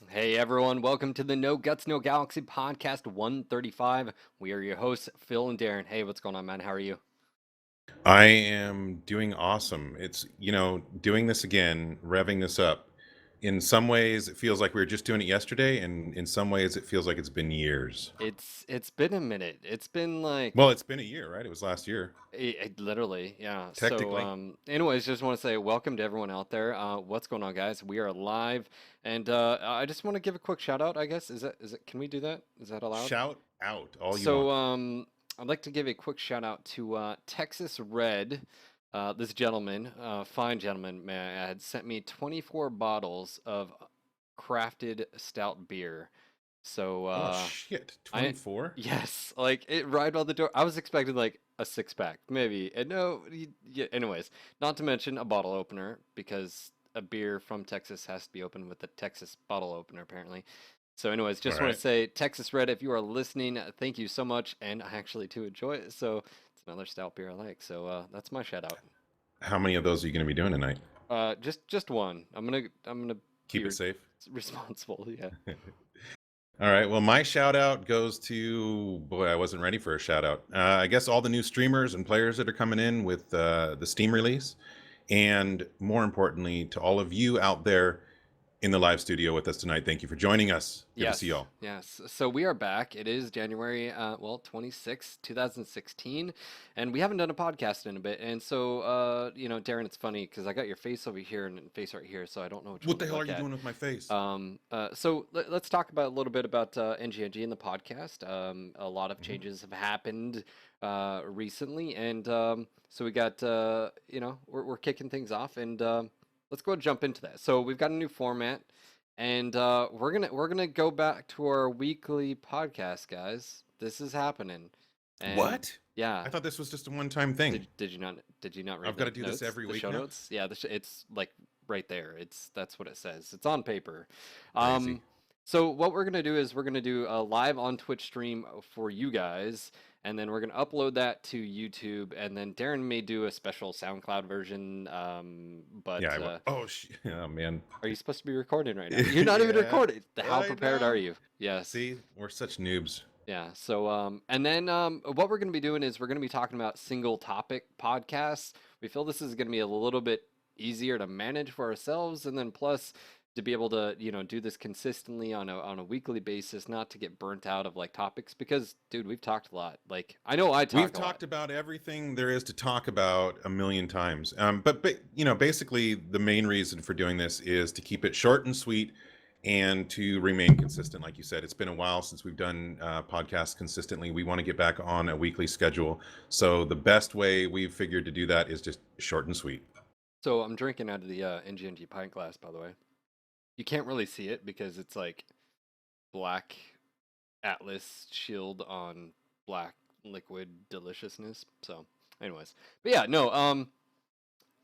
Hey everyone, welcome to the No Guts No Galaxy podcast 135. We are your hosts, Phil and Darren. Hey, what's going on, man? How are you? I am doing awesome. Doing this again, revving this up. In some ways, it feels like we were just doing it yesterday, and in some ways, it feels like it's been years. It's been a minute. It's been like Well, it's been a year, right? It was last year, literally, yeah. So, technically. anyways, just want to say welcome to everyone out there. What's going on, guys? We are live, and I just want to give a quick shout out. I guess is it? Can we do that? Is that allowed? Shout out all you So, want. I'd like to give a quick shout out to Texas Red. This gentleman, fine gentleman, may I add, sent me 24 bottles of crafted stout beer. So, Oh, shit. I, 24? yes, like it right on the door. I was expecting like a six pack, maybe. And no, yeah, anyways, not to mention a bottle opener because a beer from Texas has to be opened with a Texas bottle opener, apparently. So, anyways, All just want right. to say, Texas Red, if you are listening, thank you so much, and I actually do enjoy it. So, it's another stout beer I like. So, that's my shout out. How many of those are you going to be doing tonight? Just one. I'm gonna be Keep it safe. responsible. Yeah. All right. Well, my shout out goes to, boy, I wasn't ready for a shout out. I guess all the new streamers and players that are coming in with the Steam release. And more importantly, to all of you out there in the live studio with us tonight, thank you for joining us. Good to see Yes, y'all. yes. So we are back. It is January, 2016, and we haven't done a podcast in a bit. And so, Darren, it's funny because I got your face over here and face right here, so I don't know which What one the to hell are look you at. doing with my face? So let's talk about a little bit about NGNG and the podcast. A lot of Mhm. changes have happened recently, and so we got we're kicking things off, and let's go and jump into that. So we've got a new format, and we're gonna go back to our weekly podcast, guys. This is happening, and What? yeah. I thought this was just a one-time thing. Did you not read I've got to the do this notes, every the week show now. notes? Yeah, it's like right there. That's what it says. It's on paper. Crazy. Um, so what we're gonna do is we're gonna do a live on Twitch stream for you guys, and then we're gonna upload that to YouTube, and then Darren may do a special SoundCloud version. Yeah. But Oh, oh man. are you supposed to be recording right now? You're not even Yeah. recording. How I prepared are know. you? Yes. See, we're such noobs. Yeah. So, and then what we're going to be doing is we're going to be talking about single topic podcasts. We feel this is going to be a little bit easier to manage for ourselves, and then plus to be able to do this consistently on a weekly basis, not to get burnt out of like topics because, dude, we've talked a lot. Like I know I We've talk a lot. talked about everything there is to talk about a million times. But basically, the main reason for doing this is to keep it short and sweet, and to remain consistent. Like you said, it's been a while since we've done podcasts consistently. We want to get back on a weekly schedule. So the best way we've figured to do that is just short and sweet. So I'm drinking out of the NGNG pint glass, by the way. You can't really see it because it's like black Atlas shield on black liquid deliciousness. So, anyways, but yeah, no.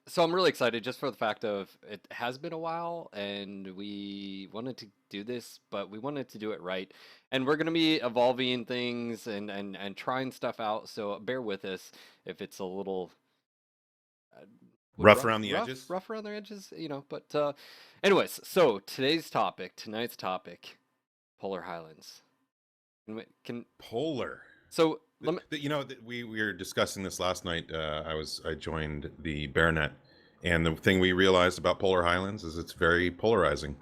So I'm really excited just for the fact of it has been a while, and we wanted to do this, but we wanted to do it right, and we're gonna be evolving things and trying stuff out. So bear with us if it's a little uh, Rough around the edges. rough around the edges, But anyways, so tonight's topic, Polar Highlands. Can Polar. so let me. We were discussing this last night. I joined the Baronet, and the thing we realized about Polar Highlands is it's very polarizing.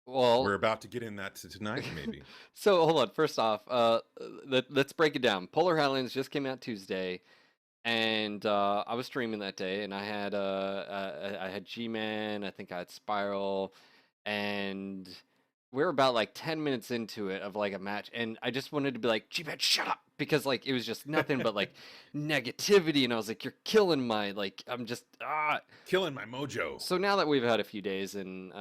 We're Well, about to get in that tonight, maybe. so hold on. First off, let's break it down. Polar Highlands just came out Tuesday, and I was streaming that day, and I had G-Man, I think I had Spiral, and we were about like 10 minutes into it of like a match, and I just wanted to be like, G-Man, shut up, because like it was just nothing but like negativity, and I was like, you're killing my like I'm just Killing my mojo. So now that we've had a few days, and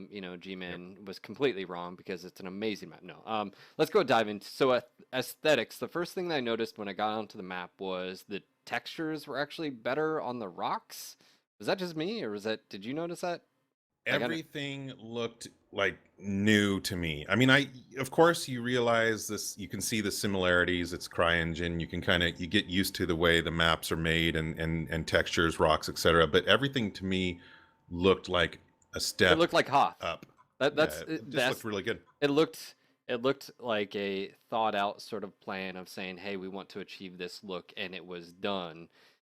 Yep. G-Man was completely wrong because it's an amazing map. No, let's go dive into aesthetics. The first thing that I noticed when I got onto the map was the textures were actually better on the rocks. Was that just me, or was that? Did you notice that? Like, Everything looked like new to me. I mean, of course you realize this. You can see the similarities. It's CryEngine. You get used to the way the maps are made and textures, rocks, etc. But everything to me looked like a it step looked like Hoth. up. Yeah, it just looked really good. it looked it looked like a thought out sort of plan of saying, hey, we want to achieve this look, and it was done.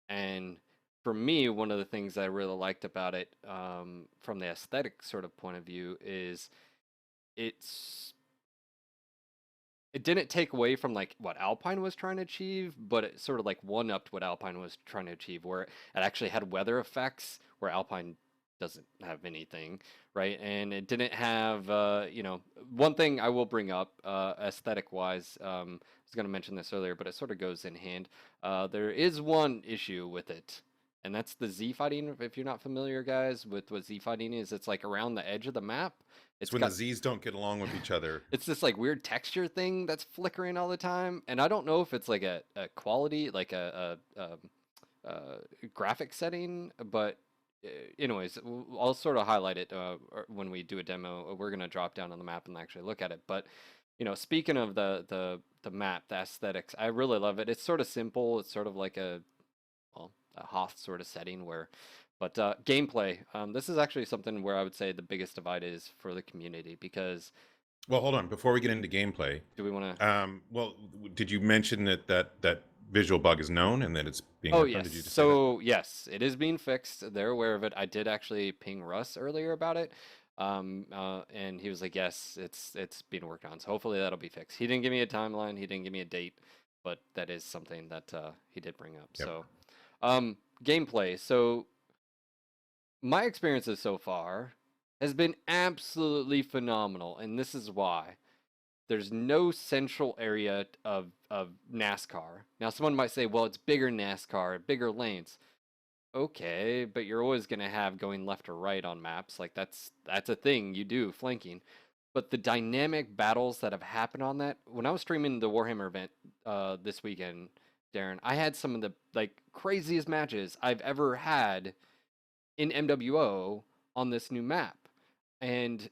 And for me, one of the things I really liked about it, from the aesthetic sort of point of view, is it's it didn't take away from like what Alpine was trying to achieve, but it sort of like one upped what Alpine was trying to achieve, where it actually had weather effects where Alpine doesn't have anything, right? And it didn't have, one thing I will bring up, aesthetic wise. I was going to mention this earlier, but it sort of goes in hand. There is one issue with it, and that's the Z fighting. If you're not familiar, guys, with what Z fighting is, it's like around the edge of the map. It's It's when the got Z's don't get along with each other. it's this like weird texture thing that's flickering all the time, and I don't know if it's like a quality, like graphic setting, but anyways, I'll sort of highlight it when we do a demo. We're gonna drop down on the map and actually look at it. But speaking of the map, the aesthetics, I really love it. It's sort of simple. It's sort of like a Hoth sort of setting where, but gameplay. This is actually something where I would say the biggest divide is for the community because Well, hold on. Before we get into gameplay, do we want to? well, did you mention that visual bug is known and that it's being Oh worked on? yes. Did you just say that? So yes, it is being fixed. They're aware of it. I did actually ping Russ earlier about it. And he was like, "Yes, it's being worked on. So hopefully that'll be fixed." He didn't give me a timeline. He didn't give me a date, but that is something that he did bring up. Yep. So, gameplay. So my experiences so far has been absolutely phenomenal, and this is why. There's no central area of NASCAR. Now, someone might say, well, it's bigger NASCAR, bigger lanes. Okay, but you're always going to have going left or right on maps. Like that's a thing you do, flanking. But the dynamic battles that have happened on that, when I was streaming the Warhammer event this weekend, Daeron, I had some of the like craziest matches I've ever had in MWO on this new map. And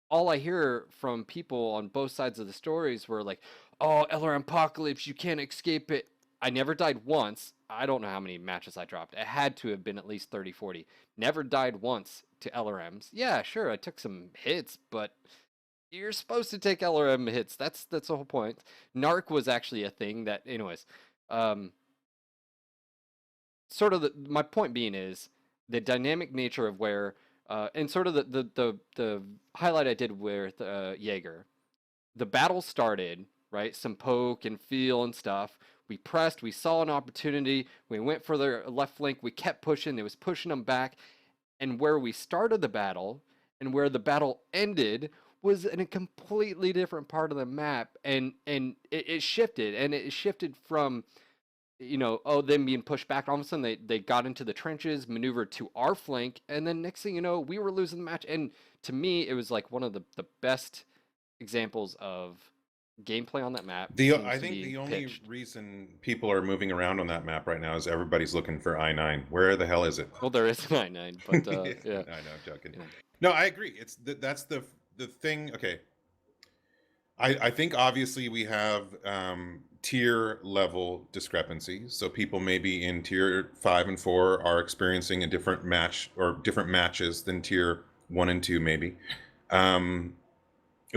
all I hear from people on both sides of the stories were like, "Oh, LRM Apocalypse, you can't escape it." I never died once. I don't know how many matches I dropped. It had to have been at least 30, 40. Never died once to LRMs. Yeah, sure, I took some hits, but you're supposed to take LRM hits. That's the whole point. Narc was actually a thing that, anyways. Um, sort of my point being is the dynamic nature of where and sort of the highlight I did with Jaeger. The battle started, right? Some poke and feel and stuff. We pressed, we saw an opportunity, we went for their left flank, we kept pushing, it was pushing them back, and where we started the battle and where the battle ended was in a completely different part of the map, and it shifted, and it shifted from them being pushed back. All of a sudden, they got into the trenches, maneuvered to our flank, and then next thing you know, we were losing the match. And to me, it was like one of the best examples of gameplay on that map. I Seems to think be the only pitched. reason people are moving around on that map right now is everybody's looking for I-9. Where the hell is it? Well, there is 9-9, but yeah, I know, I'm joking. yeah. No, I agree. That's the thing. Okay, I think obviously we have tier level discrepancies. So people maybe in tier 5 and 4 are experiencing a different match or different matches than tier 1 and 2, maybe. Um,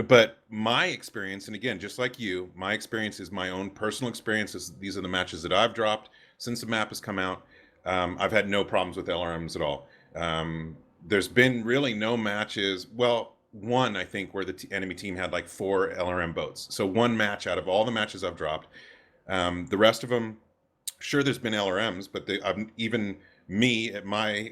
but my experience, and again, just like you, my experience is my own personal experiences. These are the matches that I've dropped since the map has come out. I've had no problems with LRMs at all. There's been really no matches. Well, one, I think, where the enemy team had like 4 LRM boats. So one match out of all the matches I've dropped. The rest of them, sure, there's been LRMs, but even me at my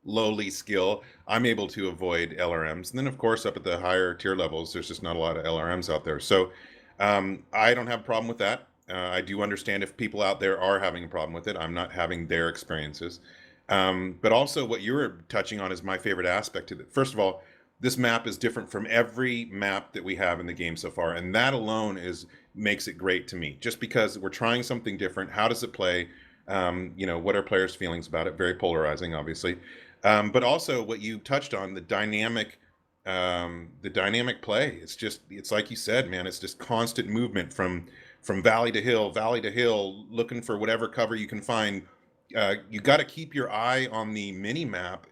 lowly skill, I'm able to avoid LRMs. And then, of course, up at the higher tier levels, there's just not a lot of LRMs out there. So I don't have a problem with that. I do understand if people out there are having a problem with it. I'm not having their experiences. But also, what you were touching on is my favorite aspect to it. First of all, this map is different from every map that we have in the game so far, and that alone makes it great to me. Just because we're trying something different. How does it play? What are players' feelings about it? Very polarizing, obviously. But also what you touched on, the dynamic play. It's like you said, man, it's just constant movement from valley to hill, looking for whatever cover you can find. You got to keep your eye on the mini map.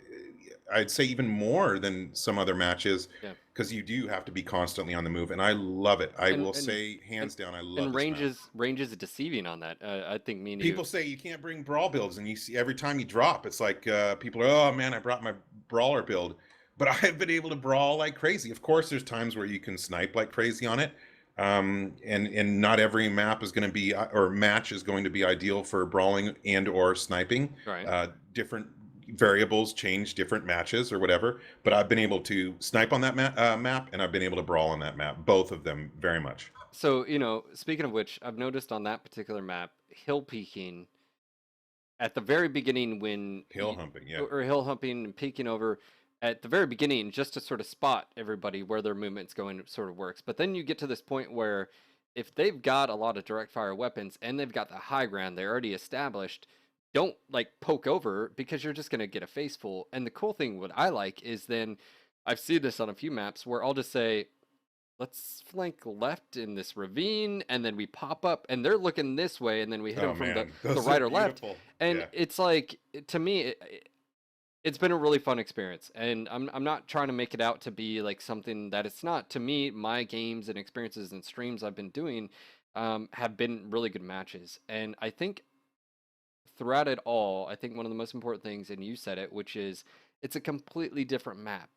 I'd say even more than some other matches, Yeah. because you do have to be constantly on the move, and I love it. I And will and say and hands down, I love and this map. range is deceiving on that. I think me and you. People say you can't bring brawl builds, and you see every time you drop, it's like people are, oh man, I brought my brawler build, but I've been able to brawl like crazy. Of course, there's times where you can snipe like crazy on it, and not every map is going to be or match is going to be ideal for brawling and or sniping. Right. Different variables change different matches or whatever, but I've been able to snipe on that map, and I've been able to brawl on that map, both of them very much. So, speaking of which, I've noticed on that particular map, hill peeking at the very beginning when Hill humping, yeah. or hill humping and peeking over at the very beginning just to sort of spot everybody where their movement's going sort of works. But then you get to this point where if they've got a lot of direct fire weapons and they've got the high ground, they're already established, don't like poke over because you're just going to get a face full. And the cool thing what I like is then I've seen this on a few maps where I'll just say let's flank left in this ravine, and then we pop up, and they're looking this way, and then we hit Oh them from man, the those right are or left. beautiful. And Yeah. it's like, to me, it's been a really fun experience. And I'm not trying to make it out to be like something that it's not. To me, my games and experiences and streams I've been doing have been really good matches. And I think throughout it all, I think one of the most important things, and you said it, which is it's a completely different map.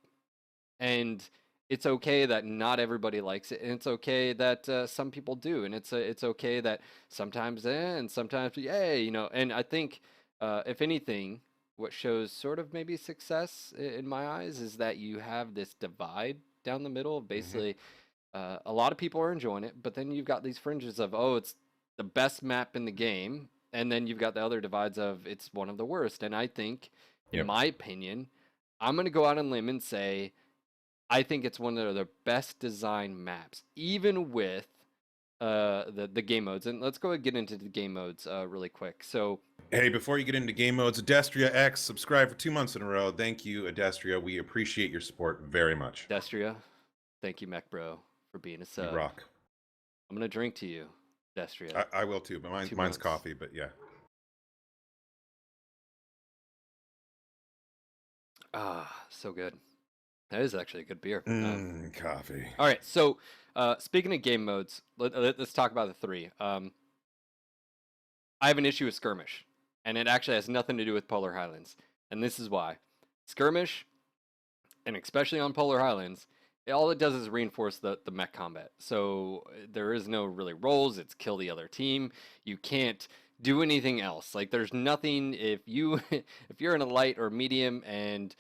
And it's okay that not everybody likes it, and it's okay that some people do, and it's okay that sometimes and sometimes yay, And I think if anything, what shows sort of maybe success in my eyes is that you have this divide down the middle of Hmm. basically a lot of people are enjoying it, but then you've got these fringes of it's the best map in the game, and then you've got the other divides of it's one of the worst. And I think, in Yep. my opinion, I'm gonna go out on a limb and say I think it's one of the best designed maps, even with the game modes. And let's go ahead and get into the game modes really quick. So, Hey, before you get into game modes, Adestria X subscribed for 2 months in a row. Thank you, Adestria. We appreciate your support very much. Destria, thank you, Mech Bro, for being a You sub. rock. I'm gonna drink to you, Destria. I will too, but mine's 2 months. coffee. But yeah. Ah, so good. That is actually a good beer. Coffee. All right, so speaking of game modes, let's talk about the three. I have an issue with skirmish, and it actually has nothing to do with Polar Highlands, and this is why. Skirmish, and especially on Polar Highlands, all it does is reinforce the mech combat. So there is no really roles. It's kill the other team. You can't do anything else. Like there's nothing if you if you're in a light or medium and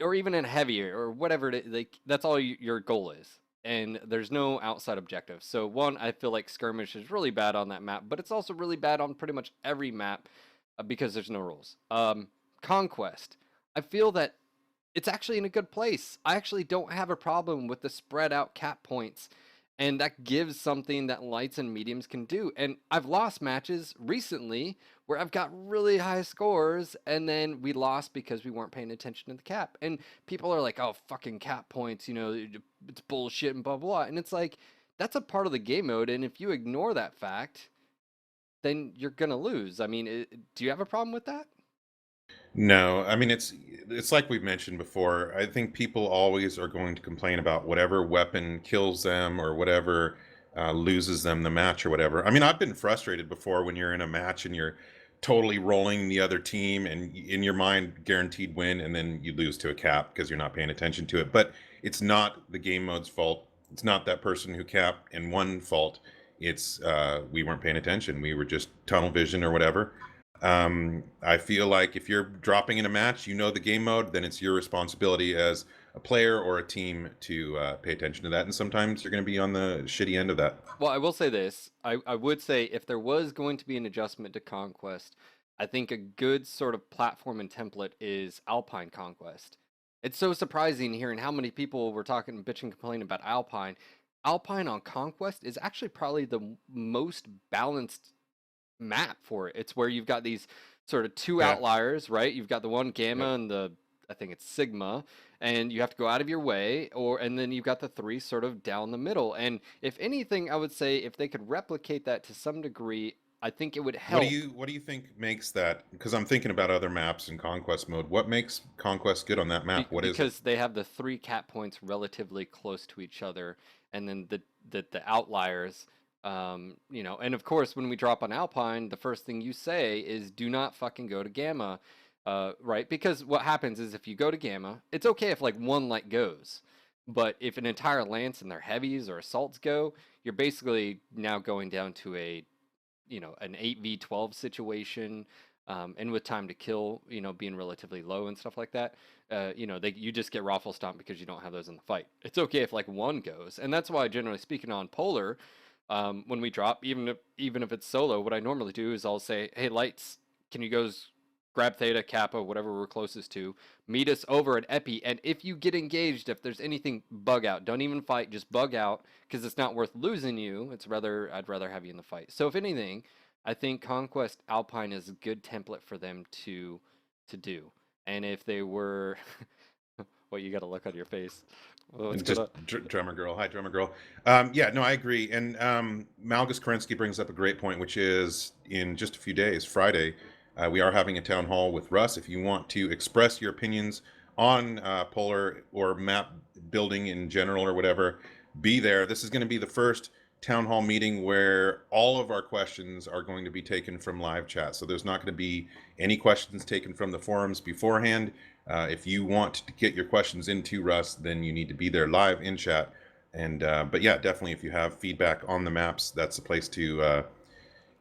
or even in heavier or whatever it is, like that's all your goal is. And there's no outside objective. So one, I feel like skirmish is really bad on that map, but it's also really bad on pretty much every map because there's no rules. Conquest. I feel that it's actually in a good place. I actually don't have a problem with the spread out cap points. And that gives something that lights and mediums can do. And I've lost matches recently where I've got really high scores and then we lost because we weren't paying attention to the cap. And people are like, oh, fucking cap points, it's bullshit and blah, blah. And it's like, that's a part of the game mode. And if you ignore that fact, then you're going to lose. I mean, do you have a problem with that? No, I mean it's like we've mentioned before. I think people always are going to complain about whatever weapon kills them or whatever loses them the match or whatever. I mean, I've been frustrated before when you're in a match and you're totally rolling the other team and in your mind guaranteed win, and then you lose to a cap because you're not paying attention to it. But it's not the game mode's fault. It's not that person who capped and won fault. It's we weren't paying attention. We were just tunnel vision or whatever. I feel like if you're dropping in a match, you know the game mode, then it's your responsibility as a player or a team to pay attention to that. And sometimes you're going to be on the shitty end of that. Well, I will say this. I would say if there was going to be an adjustment to Conquest, I think a good sort of platform and template is Alpine Conquest. It's so surprising hearing how many people were talking, bitching, complaining about Alpine. Alpine on Conquest is actually probably the most balanced map for it. It's where you've got these sort of two Yeah. outliers, right? You've got the one Gamma Yep. and the I think it's Sigma, and you have to go out of your way, and then you've got the three sort of down the middle. And if anything, I would say if they could replicate that to some degree I think it would What do help you think makes that? Because I'm thinking about other maps in Conquest mode. What makes Conquest good on that map? What is it? because they have the three cap points relatively close to each other, and then the outliers. And of course, when we drop on Alpine, the first thing you say is, "Do not fucking go to Gamma," right? Because what happens is if you go to Gamma, it's okay if like one light goes, but if an entire lance and their heavies or assaults go, you're basically now going down to an 8v12 situation, and with time to kill, being relatively low and stuff like that. You just get raffle stomp because you don't have those in the fight. It's okay if like one goes, and that's why generally speaking on Polar, when we drop, even if it's solo, what I normally do is I'll say, "Hey, lights, can you go grab Theta, Kappa, whatever we're closest to, meet us over at Epi, and if you get engaged, if there's anything, bug out. Don't even fight, just bug out, because it's not worth losing you. I'd rather have you in the fight." So if anything, I think Conquest Alpine is a good template for them to do. And if they were, well, you got to look on your face. Well, it's And just gonna. drummer girl. Hi, drummer girl. Yeah, no, I agree. And Malgus Kerensky brings up a great point, which is in just a few days, Friday, we are having a town hall with Russ. If you want to express your opinions on Polar or map building in general or whatever, be there. This is going to be the first town hall meeting where all of our questions are going to be taken from live chat. So there's not going to be any questions taken from the forums beforehand. If you want to get your questions into Russ, then you need to be there live in chat. And but yeah, definitely, if you have feedback on the maps, that's the place to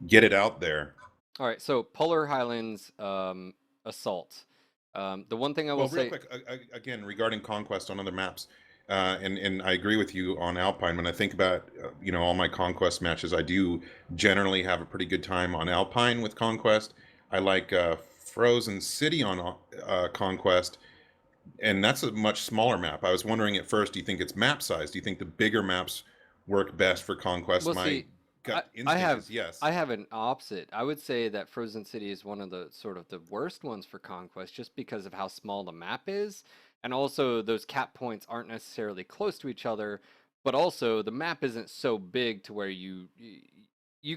get it out there. All right, so Polar Highlands assault. The one thing I will Well, real say, quick, again, regarding conquest on other maps, and I agree with you on Alpine. When I think about all my conquest matches, I do generally have a pretty good time on Alpine with conquest. I like Frozen City on conquest, and that's a much smaller map. I was wondering at first, do you think it's map size? Do you think the bigger maps work best for conquest? well, My see, I, gut I instinct have is yes. I have an opposite. I would say that Frozen City is one of the sort of the worst ones for conquest, just because of how small the map is, and also those cap points aren't necessarily close to each other, but also the map isn't so big to where you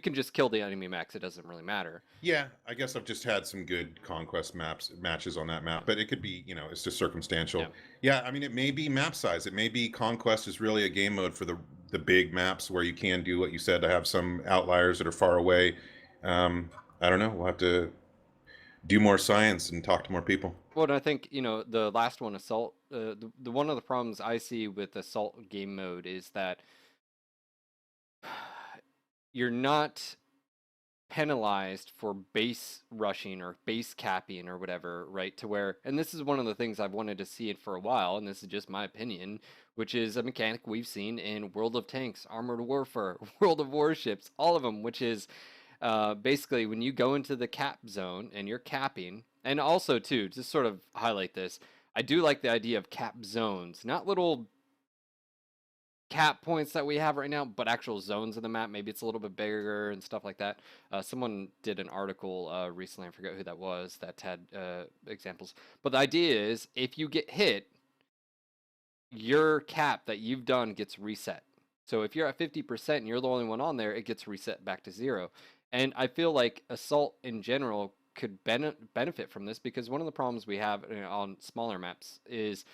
can just kill the enemy max. It doesn't really matter. Yeah, I guess I've just had some good conquest maps matches on that map, but it could be, it's just Yeah. circumstantial. Yeah, I mean, it may be map size. It may be conquest is really a game mode for the big maps where you can do what you said to have some outliers that are far away. I don't know. We'll have to do more science and talk to more people. Well, and I think, the last one, Assault, the one of the problems I see with Assault game mode is that you're not penalized for base rushing or base capping or whatever, right? To where, and this is one of the things I've wanted to see it for a while, and this is just my opinion, which is a mechanic we've seen in World of Tanks, Armored Warfare, World of Warships, all of them, which is basically when you go into the cap zone and you're capping, and also too, just sort of highlight this, I do like the idea of cap zones, not little cap points that we have right now, but actual zones of the map. Maybe it's a little bit bigger and stuff like that. Someone did an article recently, I forget who that was, that had examples. But the idea is if you get hit, your cap that you've done gets reset. So if you're at 50% and you're the only one on there, it gets reset back to zero. And I feel like Assault in general could benefit from this, because one of the problems we have on smaller maps is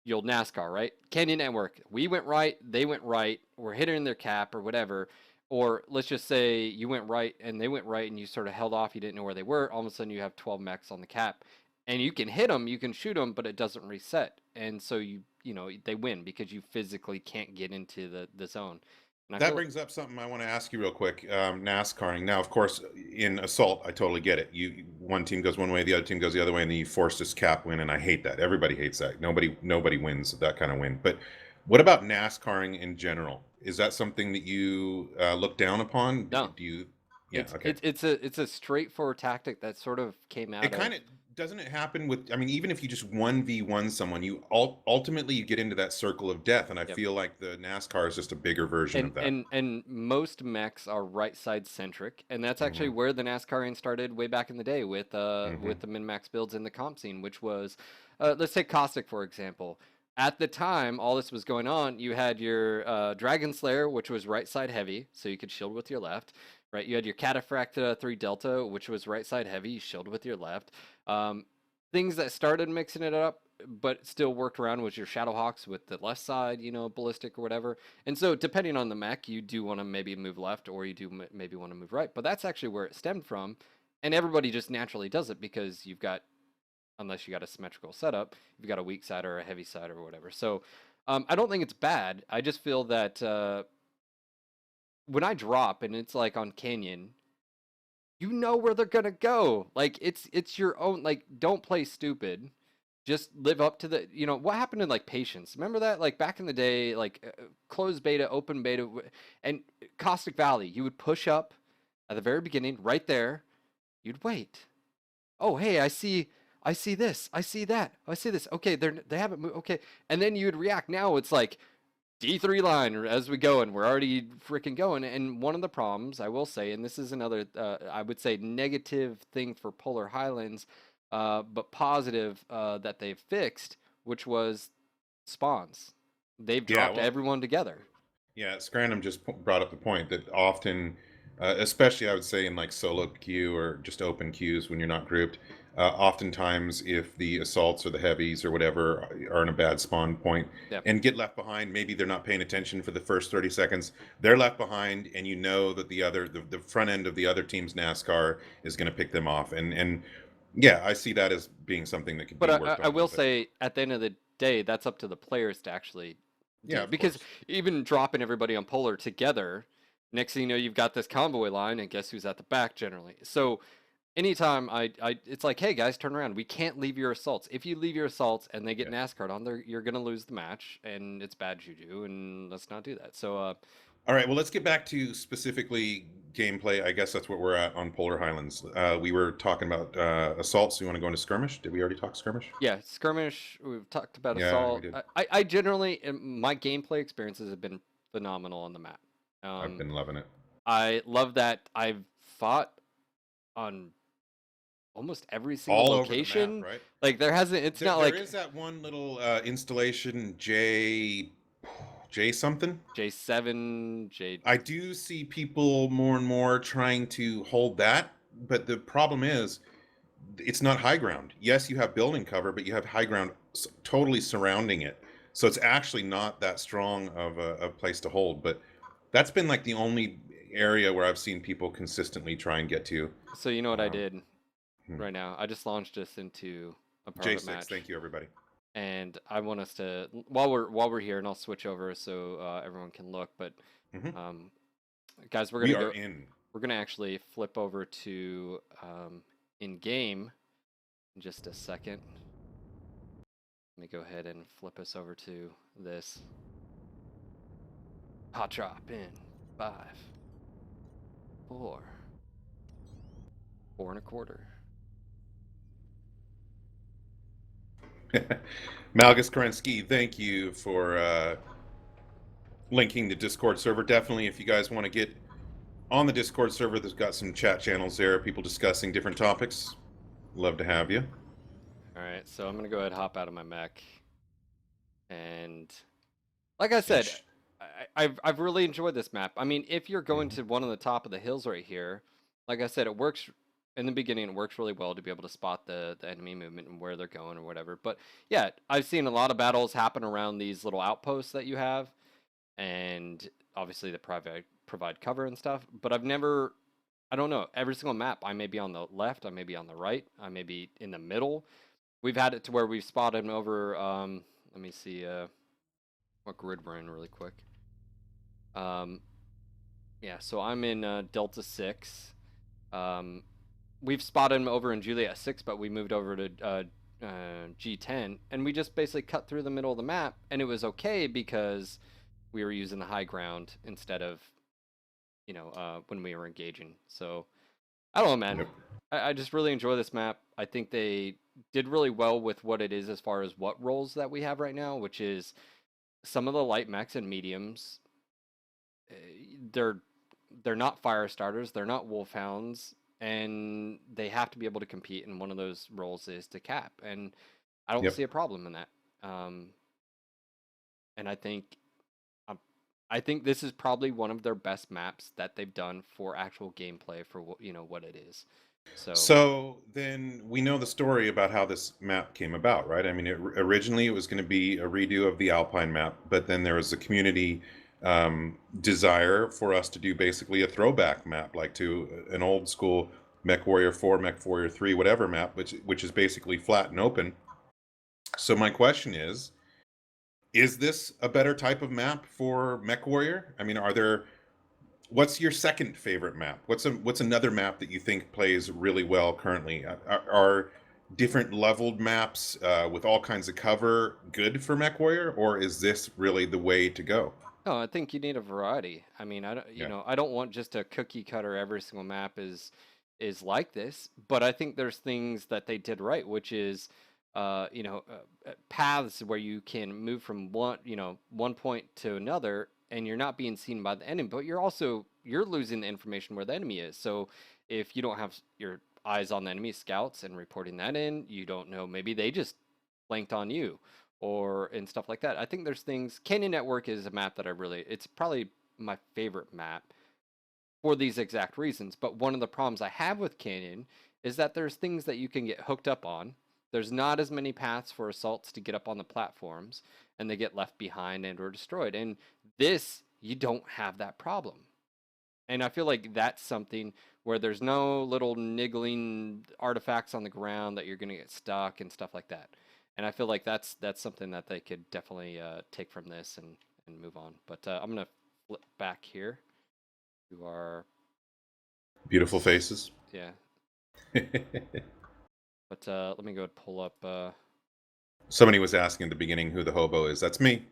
you'll NASCAR, right? Canyon Network. We went right, they went right, we're hitting their cap or whatever. Or let's just say you went right and they went right and you sort of held off, you didn't know where they were. All of a sudden you have 12 mechs on the cap. And you can hit them, you can shoot them, but it doesn't reset. And so they win because you physically can't get into the zone. And I That feel brings up something I want to ask you real quick. NASCARing. Now, of course, in assault, I totally get it. One team goes one way, the other team goes the other way, and then you force this cap win, and I hate that. Everybody hates that. Nobody wins that kind of win. But what about NASCARing in general? Is that something that you look down upon? no. Do you? Yeah. It's Okay. it's it's a straightforward tactic that sort of came It out kind of. of doesn't it happen with, I mean, even if you just 1v1 someone, you ultimately you get into that circle of death, and I Yep. feel like the NASCAR is just a bigger version And of that. and and most mechs are right side centric, and that's actually Hmm. where the NASCARing started way back in the day with Hmm. the min max builds in the comp scene, which was, let's take Caustic for example. At the time, all this was going on. You had your Dragon Slayer, which was right side heavy, so you could shield with your left. right? You had your Cataphract 3 Delta, which was right side heavy, you shield with your left. Um, Things that started mixing it up, but still worked around was your Shadowhawks with the left side, ballistic or whatever. And so, depending on the mech, you do want to maybe move left or you do maybe want to move right. But that's actually where it stemmed from. And everybody just naturally does it because you've got, unless you got a symmetrical setup, you've got a weak side or a heavy side or whatever. So, I don't think it's bad. I just feel that when I drop and it's like on Canyon, you know where they're gonna go. Like it's your own. Like don't play stupid. Just live up to the. What happened in like Patience? Remember that? Like back in the day, like closed beta, open beta, and Caustic Valley. You would push up at the very beginning, right there. You'd wait. Oh hey, I see this. I see that. I see this. Okay, they haven't moved. Okay, and then you'd react. Now it's like D3 line as we go, and we're already freaking going. And one of the problems I will say, and this is another, I would say, negative thing for Polar Highlands, but positive that they've fixed, which was spawns. They've Yeah, dropped well, everyone together. yeah, Scranum just brought up the point that often, especially I would say in like solo queue or just open queues when you're not grouped, oftentimes if the assaults or the heavies or whatever are in a bad spawn point Yeah. and get left behind, maybe they're not paying attention for the first 30 seconds, they're left behind, and you know that the front end of the other team's NASCAR is going to pick them off. And yeah, I see that as being something that could But be I, worked I on a will little bit. say, at the end of the day, that's up to the players to actually Yeah, do. of Because course. even dropping everybody on Polar together, next thing you know, you've got this convoy line, and guess who's at the back generally? So anytime it's like, hey guys, turn around. We can't leave your assaults. If you leave your assaults and they get Yeah. NASCAR on, you're gonna lose the match, and it's bad juju. And let's not do that. So, All right, well, let's get back to specifically gameplay. I guess that's what we're at on Polar Highlands. We were talking about assaults. You want to go into skirmish? Did we already talk skirmish? yeah, skirmish. We've talked about Yeah, we assault. did. I generally, my gameplay experiences have been phenomenal on the map. I've Um, been loving it. I love that I've fought on almost every single All over the map, location. right? Like there hasn't. It's not There like is that one little installation, J something. J7, J. I do see people more and more trying to hold that, but the problem is it's not high ground. Yes, you have building cover, but you have high ground totally surrounding it. So it's actually not that strong of a place to hold. But that's been like the only area where I've seen people consistently try and get to. So you know what I Um, did hmm. right now? I just launched us into a private J6, match, thank you, everybody. and I want us to while we're here, and I'll switch over so everyone can look. But Hmm. um, guys, We are in. We're gonna actually flip over to in game in just a second. Let me go ahead and flip us over to this hot drop in 5, 4, 4 1/4. Malgus Kerensky, thank you for linking the Discord server. Definitely, if you guys want to get on the Discord server, there's got some chat channels there, people discussing different topics. Love to have you. All right, so I'm gonna go ahead and hop out of my mech, and like I And said, I've really enjoyed this map. I mean, if you're going mhm. to one of the top of the hills right here, like I said, it works in the beginning. It works really well to be able to spot the enemy movement and where they're going or whatever. But yeah, I've seen a lot of battles happen around these little outposts that you have, and obviously the provide cover and stuff. But I've never, I don't know. Every single map, I may be on the left, I may be on the right, I may be in the middle. We've had it to where we've spotted them over. Let me see what grid we're in really quick. Um, yeah, so I'm in Delta 6. Um, we've spotted him over in Juliet 6, but we moved over to G10, and we just basically cut through the middle of the map, and it was okay because we were using the high ground instead of, when we were engaging. So, I don't know, man. Yep. I just really enjoy this map. I think they did really well with what it is as far as what roles that we have right now, which is some of the light mechs and mediums. uh, They're they're not fire starters. They're not wolfhounds, and they have to be able to compete. And one of those roles is to cap, and I don't Yep. see a problem in that. And I think I'm I think this is probably one of their best maps that they've done for actual gameplay for what it is. So, So then we know the story about how this map came about, right? I mean, originally it was going to be a redo of the Alpine map, but then there was a community desire for us to do basically a throwback map, like to an old school Mech Warrior 4, Mech Warrior 3, whatever map, which is basically flat and open. So my question is this a better type of map for Mech Warrior? I mean, what's your second favorite map? What's another map that you think plays really well currently? Are different leveled maps with all kinds of cover good for Mech Warrior, or is this really the way to go? no, I think you need a variety. I mean, I don't, Yeah. I don't want just a cookie cutter every single map is like this, but I think there's things that they did right, which is paths where you can move from one point to another and you're not being seen by the enemy, but you're losing the information where the enemy is. So if you don't have your eyes on the enemy scouts and reporting that in, you don't know, maybe they just flanked on you or and stuff like that. I think there's things. Canyon Network is a map that it's probably my favorite map for these exact reasons. But one of the problems I have with Canyon is that there's things that you can get hooked up on. There's not as many paths for assaults to get up on the platforms, and they get left behind and or destroyed. And this, you don't have that problem. And I feel like that's something where there's no little niggling artifacts on the ground that you're going to get stuck and stuff like that. And I feel like that's something that they could definitely take from this and move on. But I'm going to flip back here to our Beautiful faces. yeah. But let me go and pull up. Somebody was asking at the beginning who the hobo is. That's me.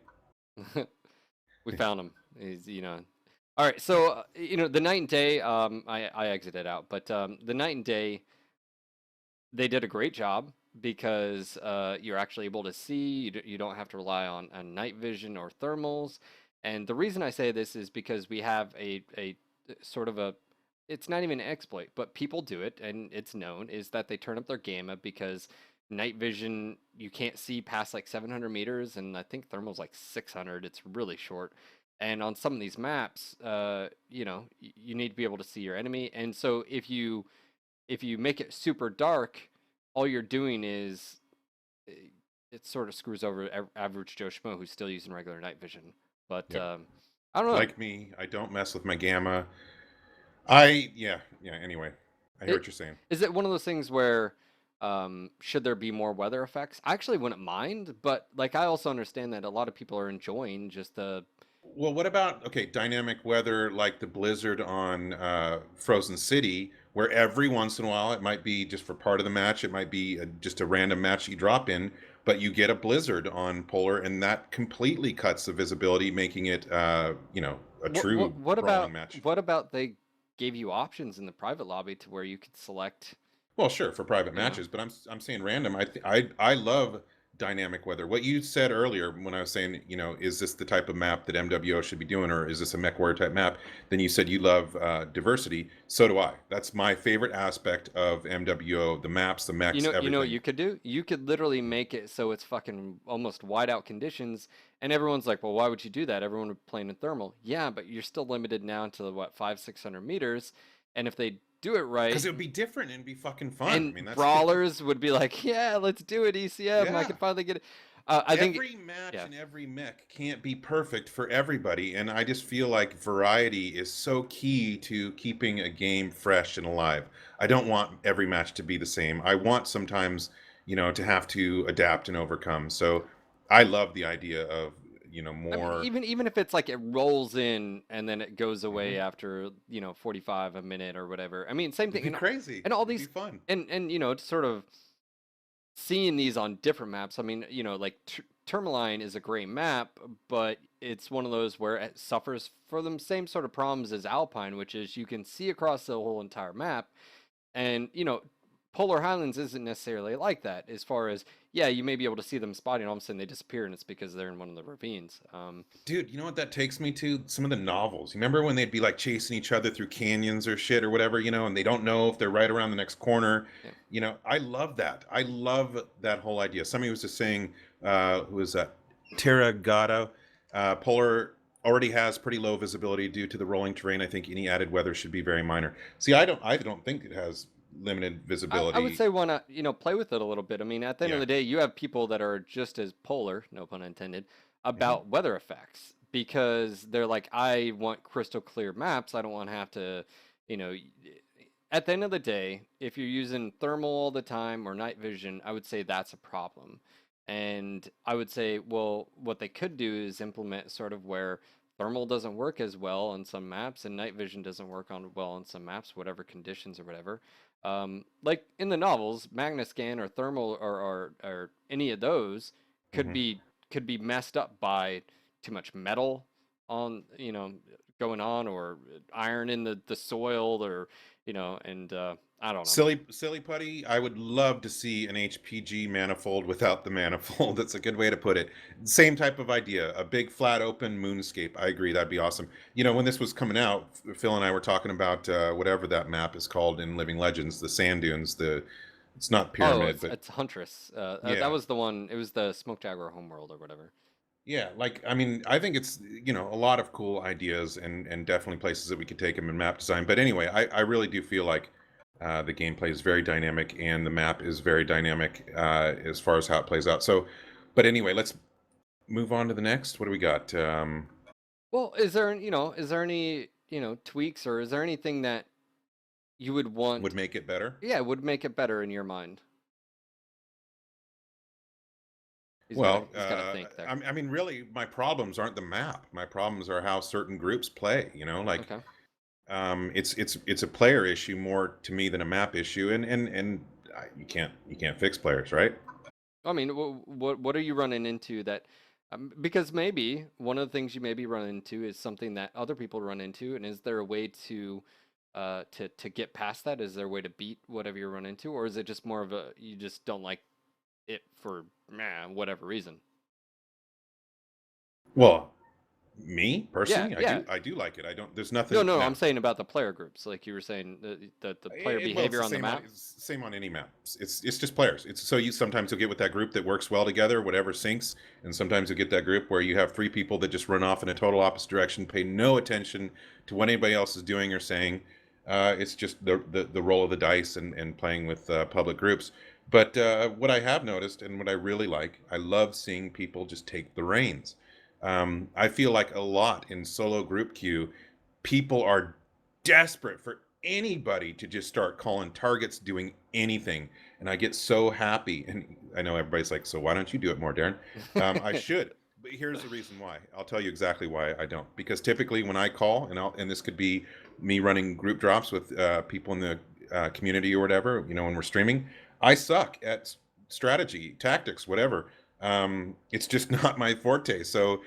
We found him. He's. All right, so the night and day. I exited out, but the night and day they did a great job because you're actually able to see. You don't have to rely on night vision or thermals. And the reason I say this is because we have a sort of a it's not even an exploit, but people do it, and it's known is that they turn up their gamma because night vision you can't see past like 700 meters, and I think thermal's like 600. It's really short. And on some of these maps, you need to be able to see your enemy. And so if you make it super dark, all you're doing is eh, it sort of screws over average Joe Schmo who's still using regular night vision. But Yep. I don't know. Like me, I don't mess with my gamma. Yeah. Anyway, I hear It what you're saying. is it one of those things where should there be more weather effects? I actually wouldn't mind, but like I also understand that a lot of people are enjoying just the Well, what about okay, dynamic weather like the blizzard on Frozen City, where every once in a while it might be just for part of the match, it might be just a random match you drop in, but you get a blizzard on Polar, and that completely cuts the visibility, making it a what true what what brawling about match. what about they gave you options in the private lobby to where you could select, Well, sure, for private you know. matches, but I'm saying random. I love dynamic weather. What you said earlier when I was saying, is this the type of map that MWO should be doing, or is this a MechWarrior type map? Then you said you love diversity. So do I. That's my favorite aspect of MWO: the maps, the You mechs, know, you know what everything. you could do? You could literally make it so it's fucking almost whiteout conditions, and everyone's like, "Well, why would you do that? Everyone would play in thermal." Yeah, but you're still limited now to what 500-600 meters, and if they do it Because right, it would be different and be fucking fun. I and mean, that's brawlers would be like, "Yeah, let's do it, ECM. I yeah. can finally get it." I think, Every match yeah. and every mech can't be perfect for everybody, and I just feel like variety is so key to keeping a game fresh and alive. I don't want every match to be the same. I want sometimes, to have to adapt and overcome. So I love the idea of, I mean, more. even if it's like it rolls in and then it goes away Mhm. after 45 a minute or whatever. I mean, same It'd thing, be crazy. and all It'd be these, fun. and to sort of seeing these on different maps. I mean, like Tourmaline is a great map, but it's one of those where it suffers for the same sort of problems as Alpine, which is you can see across the whole entire map, and Polar Highlands isn't necessarily like that. As far as yeah, you may be able to see them spotting, all of a sudden they disappear, and it's because they're in one of the ravines. Dude, you know what that takes me to? Some of the novels. You remember when they'd be like chasing each other through canyons or shit or whatever, and they don't know if they're right around the next corner. Yeah. I love that. I love that whole idea. Somebody was just saying, who was that? Terra Gata, Polar. already has pretty low visibility due to the rolling terrain. I think any added weather should be very minor. See, I don't think it has limited I would visibility. say why not, play with it a little bit. I mean, at the end of Yeah. the day, you have people that are just as polar, no pun intended, Hmm. about weather effects because they're like, I want crystal clear maps. I don't want to have to, you know, at the end of the day, if you're using thermal all the time or night vision, I would say that's a problem. And I would say, well, what they could do is implement sort of where thermal doesn't work as well on some maps and night vision doesn't work on well on some maps, whatever conditions or whatever. Like in the novels, Magnescan or thermal or any of those could Hmm. be could be messed up by too much metal on going on or iron in the soil or and I don't know. Silly putty. I would love to see an HPG manifold without the manifold. That's a good way to put it. Same type of idea. A big flat open moonscape. I agree. That'd be awesome. When this was coming out, Phil and I were talking about whatever that map is called in Living Legends, the sand dunes. It's not Oh, pyramid, but it's Huntress. That yeah. was the one. It was the Smoke Jaguar homeworld or whatever. Yeah, like I mean, I think it's a lot of cool ideas and definitely places that we could take them in map design. But anyway, I really do feel like the gameplay is very dynamic and the map is very dynamic as far as how it plays out. So, but anyway, let's move on to the next. What do we got? Well, is there any tweaks or is there anything that you would Would want? make it better? Yeah, would make it better in your mind. Well, He's got to think there. I mean, really, my problems aren't the map. My problems are how certain groups play. Like Okay. it's a player issue more to me than a map issue, and you can't fix players, right? I mean, what are you running into that? Because maybe one of the things you maybe run into is something that other people run into, and is there a way to get past that? Is there a way to beat whatever you run into, or is it just more of a you just don't like it for whatever reason? Well, me Yeah, personally, I yeah. do I do like it. I don't. There's No, nothing no, I'm now. saying about the player groups, like you were saying, the player Well, it's behavior the on the same on map. any map. It's just players. It's so you sometimes you'll get with that group that works well together, whatever syncs, and sometimes you'll get that group where you have three people that just run off in a total opposite direction, pay no attention to what anybody else is doing or saying. It's just the roll of the dice and playing with public groups. But what I have noticed and what I really like, I love seeing people just take the reins. I feel like a lot in solo group queue, people are desperate for anybody to just start calling targets, doing anything. And I get so happy. And I know everybody's like, so why don't you do it more, Daeron? I should. But here's the reason why. I'll tell you exactly why I don't. Because typically when I call, and this could be me running group drops with people in the community or whatever, when we're streaming, I suck at strategy, tactics, whatever. It's just not my forte. So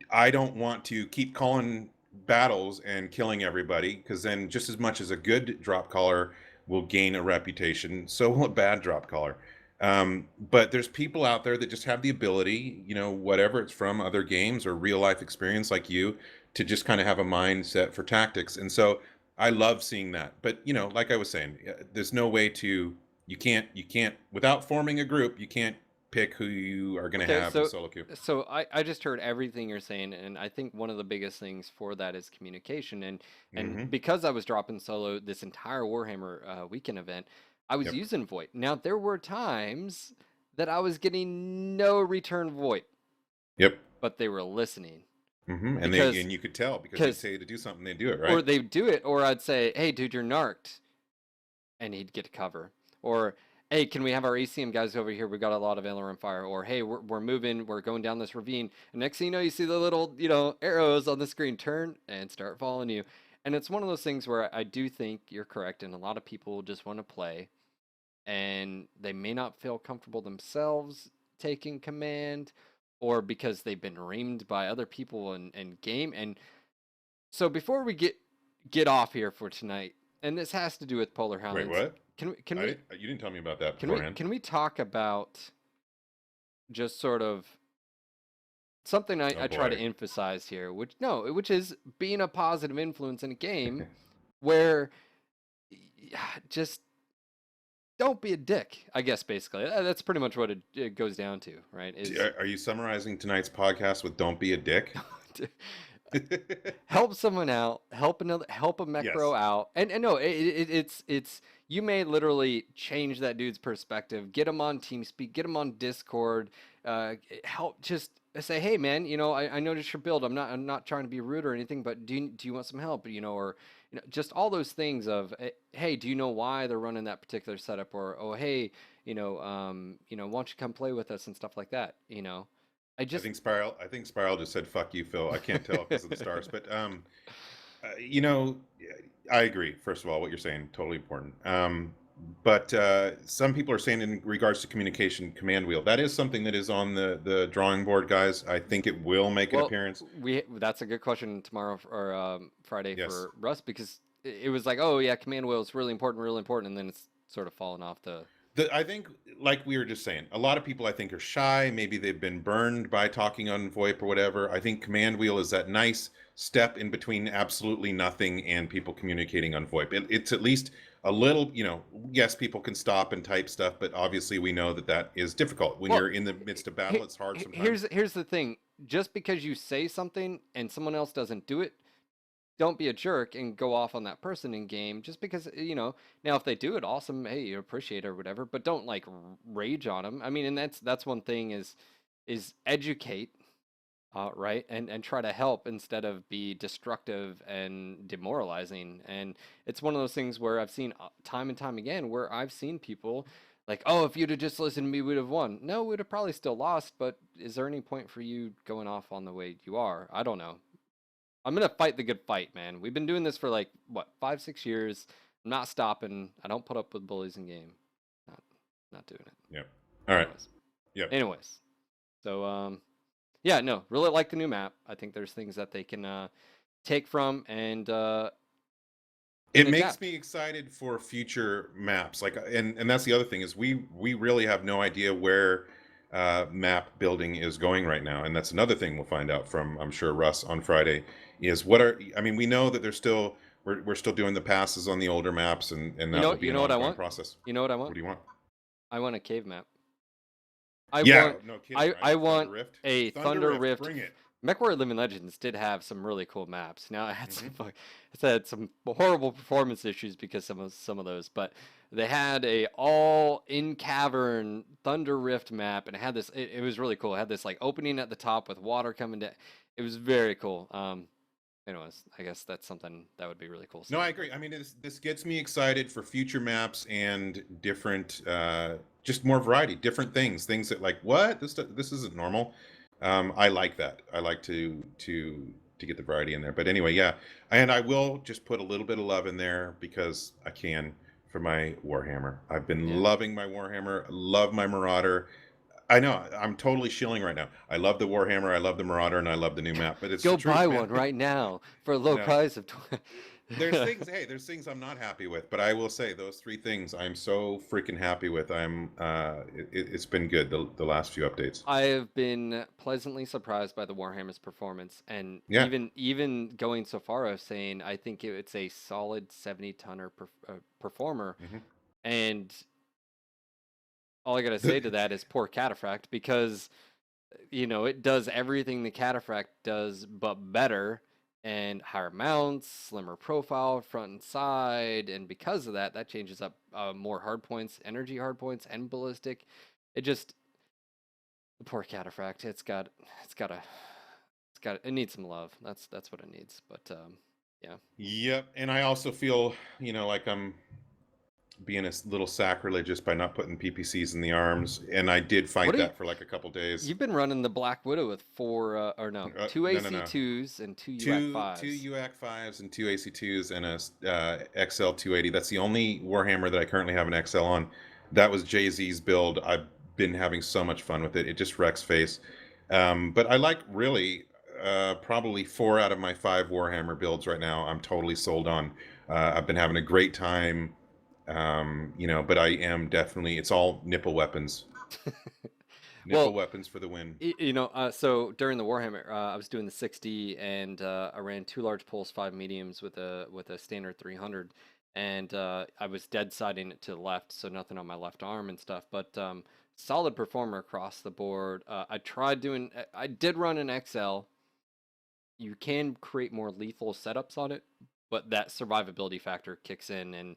I don't want to keep calling battles and killing everybody because then just as much as a good drop caller will gain a reputation, so will a bad drop caller. But there's people out there that just have the ability, whatever it's from other games or real life experience like you, to just kind of have a mindset for tactics. And so I love seeing that. But like I was saying, there's no way to you can't without forming a group, you can't pick who you are going to Okay, have in so solo queue. I just heard everything you're saying, and I think one of the biggest things for that is communication. And Hmm. because I was dropping solo this entire Warhammer weekend event, I was Yep. using VoIP. Now there were times that I was getting no return VoIP, Yep. but they were listening And because you could tell because you'd because say to do something, they do it, or right? they'd do it, or I'd say, "Hey, dude, you're narked," and he'd get cover. Or, hey, can we have our ACM guys over here? We got a lot of LRM fire. Or, hey, we're moving. We're going down this ravine. And next thing you know, you see the little, arrows on the screen turn and start following you. And it's one of those things where I do think you're correct. And a lot of people just want to play and they may not feel comfortable themselves taking command or because they've been reamed by other people in game. And so before we get off here for tonight, and this has to do with Polar Wait, Highlands, what? can we You didn't tell me about that beforehand. can we talk about just sort of something Oh I try to boy. emphasize here, which is being a positive influence in a game where just don't be a dick. I guess basically that's pretty much what it goes down to, right? Is Are you summarizing tonight's podcast with "Don't be a dick"? Help someone out, help a mech bro Yes. out, and no, it's you may literally change that dude's perspective, get him on TeamSpeak, get him on Discord, help just say, hey man, I noticed your build. I'm not trying to be rude or anything, but do you want some help? Or just all those things of, hey, do you know why they're running that particular setup? Or oh hey, why don't you come play with us and stuff like that? I I just think Spiral. I think Spiral just said "fuck you, Phil." I can't tell because of the stars, but you know, I agree. First of all, what you're saying totally important. But some people are saying in regards to communication, command wheel. That is something that is on the drawing board, guys. I think it will make an Well, appearance. that's a good question tomorrow or Friday Yes. for Russ because it was like, oh yeah, command wheel is really important, and then it's sort of fallen off the. I think, like we were just saying, a lot of people I think are shy. Maybe they've been burned by talking on VoIP or whatever. I think command wheel is that nice step in between absolutely nothing and people communicating on VoIP. It's at least a little, yes, people can stop and type stuff, but obviously we know that that is difficult when Well, you're in the midst of battle. It's hard sometimes. here's the thing: just because you say something and someone else doesn't do it, don't be a jerk and go off on that person in game. Just because now if they do it, awesome, hey, you appreciate it or whatever, but don't like rage on them. I mean, and that's one thing is educate. Right, and try to help instead of be destructive and demoralizing. And it's one of those things where I've seen time and time again where I've seen people like, oh, if you'd have just listened to me, we'd have won. No, we'd have probably still lost. But is there any point for you going off on the way you are? I don't know. I'm gonna fight the good fight, man. We've been doing this for like what 5, 6 years. I'm not stopping. I don't put up with bullies in game. Not not doing it. Yep. All right. Anyways, Yep. anyways. So yeah, no, really like the new map. I think there's things that they can take from and It makes adapt. me excited for future maps. Like, and that's the other thing is we really have no idea where map building is going right now, and that's another thing we'll find out from I'm sure Russ on Friday. Is what are I mean we know that there's still we're still doing the passes on the older maps, and You that know, will be you an know what I ongoing want? process. You know what I What want? do you want? I want a cave map. I Yeah, want, no kidding, I right? Thunder want Rift. a Thunder Thunder Rift, Rift. bring it. MechWarrior Living Legends did have some really cool maps. Now I had Hmm. it's had some horrible performance issues because some of those, but they had a all in cavern Thunder Rift map, and it had this. It was really cool. It had this like opening at the top with water coming down. It was very cool. Anyways, I guess that's something that would be really cool No, seeing. I agree. I mean, this gets me excited for future maps and different, just more variety, different things that like what this isn't normal. I like that. I like to get the variety in there. But anyway, yeah, and I will just put a little bit of love in there because I can for my Warhammer. I've been Yeah. loving my Warhammer. Love my Marauder. I know I'm totally shilling right now. I love the Warhammer. I love the Marauder, and I love the new map. But it's the Go buy truth, man. one right now for a low No, price of. there's things, hey, there's things I'm not happy with, but I will say those three things I'm so freaking happy with. It's been good the last few updates. I have been pleasantly surprised by the Warhammer's performance, and Yeah. even going so far as saying I think it's a solid 70 tonner performer. Hmm. And all I gotta say to that is poor Cataphract because it does everything the Cataphract does but better and higher mounts, slimmer profile, front and side, and because of that, that changes up more hard points, energy hard points, and ballistic. It just the poor Cataphract. It needs some love. That's what it needs. But yeah. Yep. And I also feel, like I'm being a little sacrilegious by not putting PPCs in the arms, and I did What fight are you? that for like a couple days. You've been running the Black Widow with four or no, two No, no, no. AC2s and two UAC Two fives. UAC fives and two AC2s and a XL 280. That's the only Warhammer that I currently have an XL on. That was Jay Z's build. I've been having so much fun with it. It just wrecks face. But I like really probably 4 out of my 5 Warhammer builds right now. I'm totally sold on. I've been having a great time. But I am definitely. It's all nipple weapons. Nipple Well, weapons for the win. so during the Warhammer, I was doing the 60, and I ran 2 large pulls, 5 mediums with a standard 300, and I was dead siding it to the left, so nothing on my left arm and stuff. But solid performer across the board. I did run an XL. you can create more lethal setups on it, but that survivability factor kicks in, and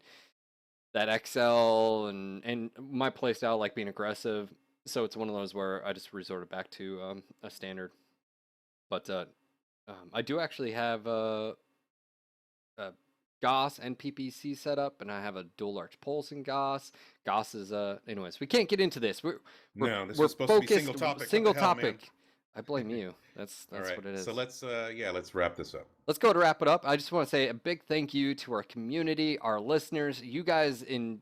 that XL and my playstyle like being aggressive, so it's one of those where I just resorted back to a standard. But I do actually have a GOS and PPC set up, and I have a dual arch pulse in GOS. GOS is anyways, we can't get into this. No, this We're was supposed to be focused single topic. single What the hell, man? topic. I blame you. That's All right. what it is. So let's wrap this up. Let's go to wrap it up. I just want to say a big thank you to our community, our listeners, you guys in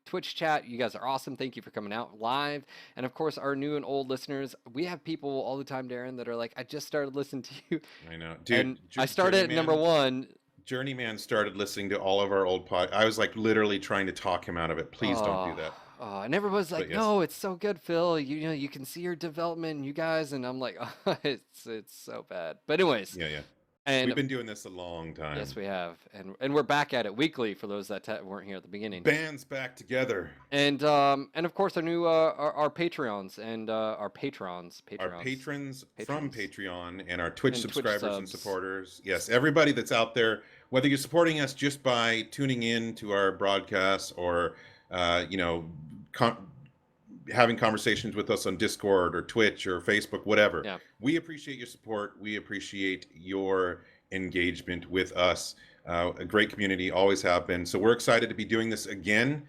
Twitch chat. You guys are awesome. Thank you for coming out live. And of course, our new and old listeners. We have people all the time, Daeron, that are like, I just started listening to you. I know. Dude, and I started at number 1. Journeyman started listening to all of our old I was like literally trying to talk him out of it. Please don't do that. And everyone's like, But yes. no, it's so good, Phil. You know, you can see your development, you guys. And I'm like, oh, it's so bad. But anyways. Yeah. And we've been doing this a long time. Yes, we have, and we're back at it weekly for those that weren't here at the beginning. Band's back together. And of course our new our Patreons and our patrons. Our patrons from Patreon and our Twitch subscribers and supporters. Yes, everybody that's out there, whether you're supporting us just by tuning in to our broadcasts or having conversations with us on Discord or Twitch or Facebook, whatever. Yeah. We appreciate your support. We appreciate your engagement with us. A great community, always have been. So we're excited to be doing this again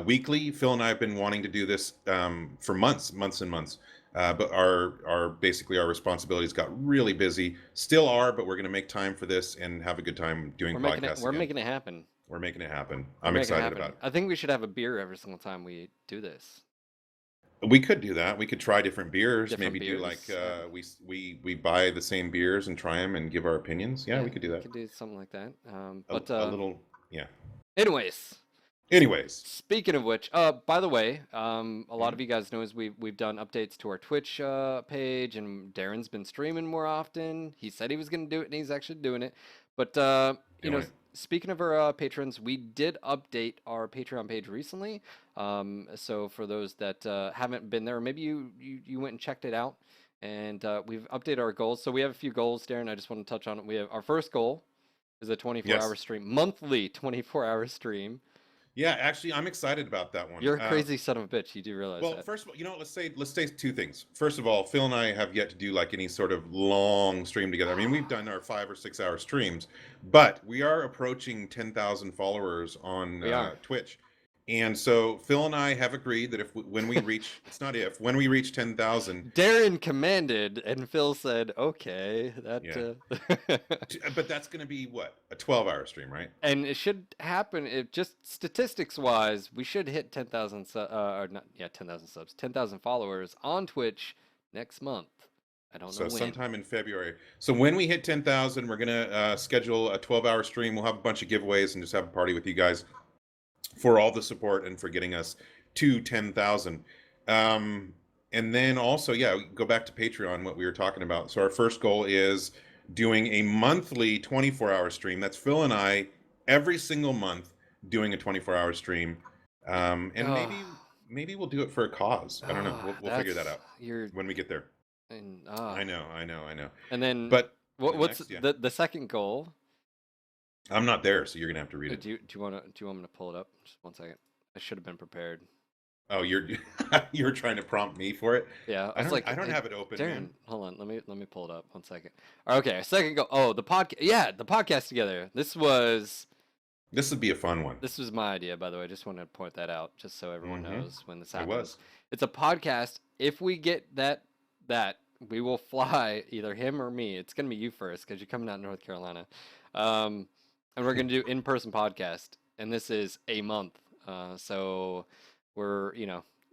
weekly. Phil and I have been wanting to do this for months and months. But our responsibilities got really busy. Still are, but we're going to make time for this and have a good time doing podcasts. We're making it happen. We're making it happen. I'm excited about it. I think we should have a beer every single time we do this. We could do that. We could try different beers. Do like we buy the same beers and try them and give our opinions. Yeah, we could do that. We could do something like that. A little, yeah. Anyways, speaking of which, by the way, a lot of you guys know we've done updates to our Twitch page, and Daeron's been streaming more often. He said he was going to do it, and he's actually doing it. But you know. Speaking of our patrons, we did update our Patreon page recently. So for those that haven't been there, maybe you went and checked it out, and we've updated our goals. So we have a few goals, Daeron. I just want to touch on it. We have our first goal is a 24-hour stream, monthly 24-hour stream. Yeah, actually, I'm excited about that one. You're a crazy son of a bitch. You do realize that. Well, first of all, let's say two things. First of all, Phil and I have yet to do like any sort of long stream together. I mean, we've done our 5 or 6 hour streams, but we are approaching 10,000 followers on Twitch. And so Phil and I have agreed that when we reach 10,000, Daeron commanded, and Phil said, "Okay, that." Yeah. But that's going to be what, a 12-hour stream, right? And it should happen. It just statistics-wise, we should hit 10,000 10,000 subs, 10,000 followers on Twitch next month. I don't know when. So sometime in February. So when we hit 10,000, we're going to schedule a 12-hour stream. We'll have a bunch of giveaways and just have a party with you guys for all the support and for getting us to 10,000. And then also, go back to Patreon, what we were talking about. So our first goal is doing a monthly 24-hour stream. That's Phil and I every single month doing a 24-hour stream. And maybe we'll do it for a cause. I don't know. We'll figure that out when we get there. And, I know. And then, but what's the second goal? I'm not there, so you're gonna have to read it. Do you want me to pull it up? Just 1 second. I should have been prepared. Oh, you're trying to prompt me for it? Yeah, I don't have it open. Daeron, man. hold on. Let me pull it up. 1 second. Okay, second goal. Oh, the podcast. Yeah, the podcast together. This would be a fun one. This was my idea, by the way. I just wanted to point that out, just so everyone knows when this happens. It was. It's a podcast. If we get that we will fly either him or me. It's gonna be you first because you're coming out to North Carolina. And we're going to do in-person podcast, and this is a month. So we're,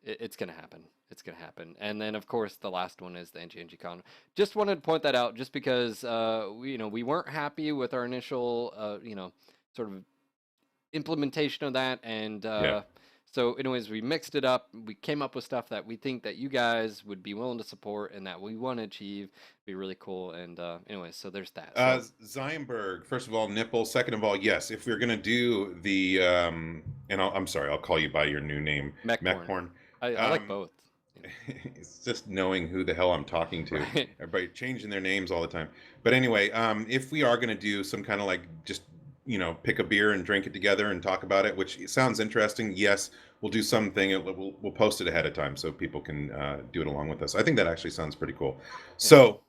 it's going to happen. It's going to happen. And then, of course, the last one is the NGNG Con. Just wanted to point that out just because, we weren't happy with our initial, sort of implementation of that. And so anyways, we mixed it up. We came up with stuff that we think that you guys would be willing to support and that we want to achieve. Be really cool. And anyways, so there's that. Zeinberg, first of all, Nipple. Second of all, yes, if we're going to do the, and I'm sorry, I'll call you by your new name. Mechporn. I like both. It's just knowing who the hell I'm talking to. Right. Everybody changing their names all the time. But anyway, if we are going to do some kind of like just pick a beer and drink it together and talk about it, which sounds interesting. Yes, we'll do something. We'll post it ahead of time so people can do it along with us. I think that actually sounds pretty cool. Yeah. So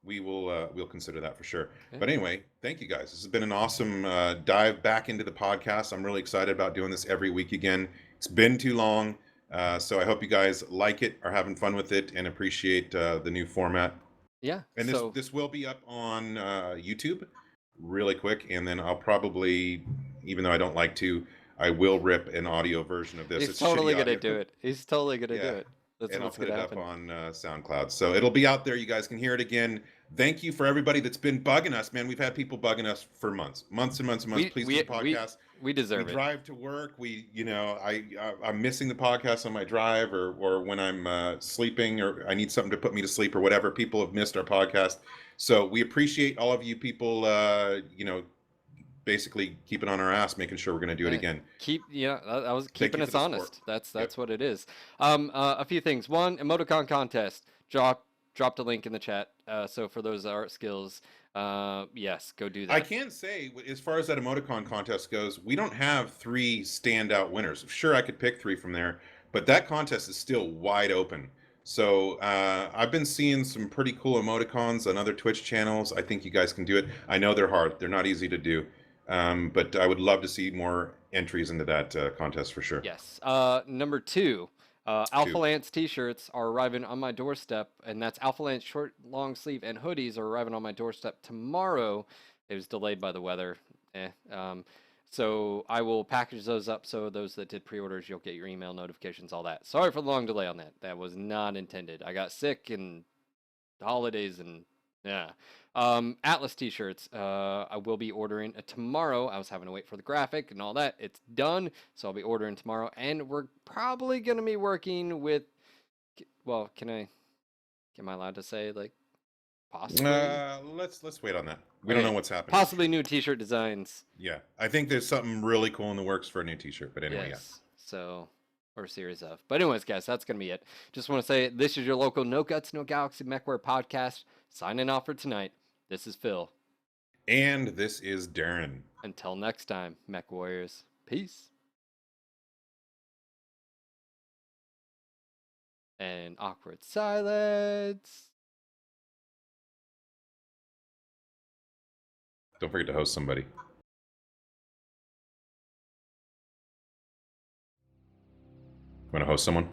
we'll consider that for sure. Yeah. But anyway, thank you guys. This has been an awesome dive back into the podcast. I'm really excited about doing this every week again. It's been too long. So I hope you guys like it, are having fun with it, and appreciate the new format. Yeah. And So this will be up on YouTube really quick, and then I'll probably, even though I don't like to, I will rip an audio version of this. he's It's totally shitty gonna audio, do it. He's totally gonna do yeah, it. That's and I'll what's put gonna it up happen. on SoundCloud. So it'll be out there. You guys can hear it again. Thank you for everybody that's been bugging us, man. We've had people bugging us for months and months and months. Please do the podcast. We deserve We it. drive to work. I'm missing the podcast on my drive, or when I'm sleeping, or I need something to put me to sleep, or whatever. People have missed our podcast, so we appreciate all of you people. Basically keeping on our ass, making sure we're going to do it again. I was Thank keeping you us for the honest. support. That's what it is. A few things. One, emoticon contest. Dropped a link in the chat. So for those art skills, yes, go do that. I can say, as far as that emoticon contest goes, we don't have 3 standout winners. Sure, I could pick 3 from there, but that contest is still wide open. So I've been seeing some pretty cool emoticons on other Twitch channels. I think you guys can do it. I know they're hard. They're not easy to do. But I would love to see more entries into that contest for sure. Yes. Number 2, Alpha Lance t-shirts are arriving on my doorstep, and that's Alpha Lance short, long sleeve, and hoodies are arriving on my doorstep tomorrow. It was delayed by the weather. So I will package those up so those that did pre-orders, you'll get your email notifications, all that. Sorry for the long delay on that. That was not intended. I got sick and the holidays and yeah. Atlas t-shirts. I will be ordering tomorrow. I was having to wait for the graphic and all that. It's done, so I'll be ordering tomorrow. And we're probably gonna be working with. Well, am I allowed to say like possibly? Let's wait on that. We don't know what's happening. Possibly new t-shirt designs. Yeah, I think there's something really cool in the works for a new t-shirt. But anyway, yes. So. Or a series of. But anyways, guys, that's going to be it. Just want to say this is your local No Guts, No Galaxy MechWarrior podcast. Signing off for tonight. This is Phil. And this is Daeron. Until next time, Mech Warriors. Peace. And awkward silence. Don't forget to host somebody. Want to host someone?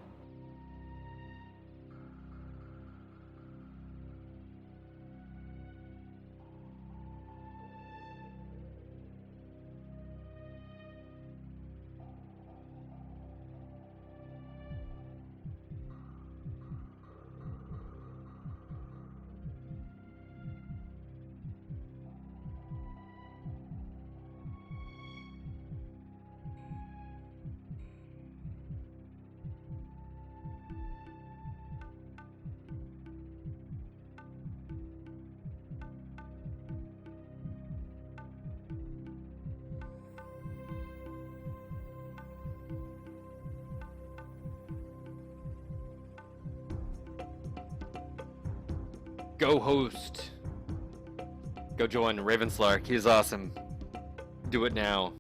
Go host. Go join Ravenslark. He's awesome. Do it now.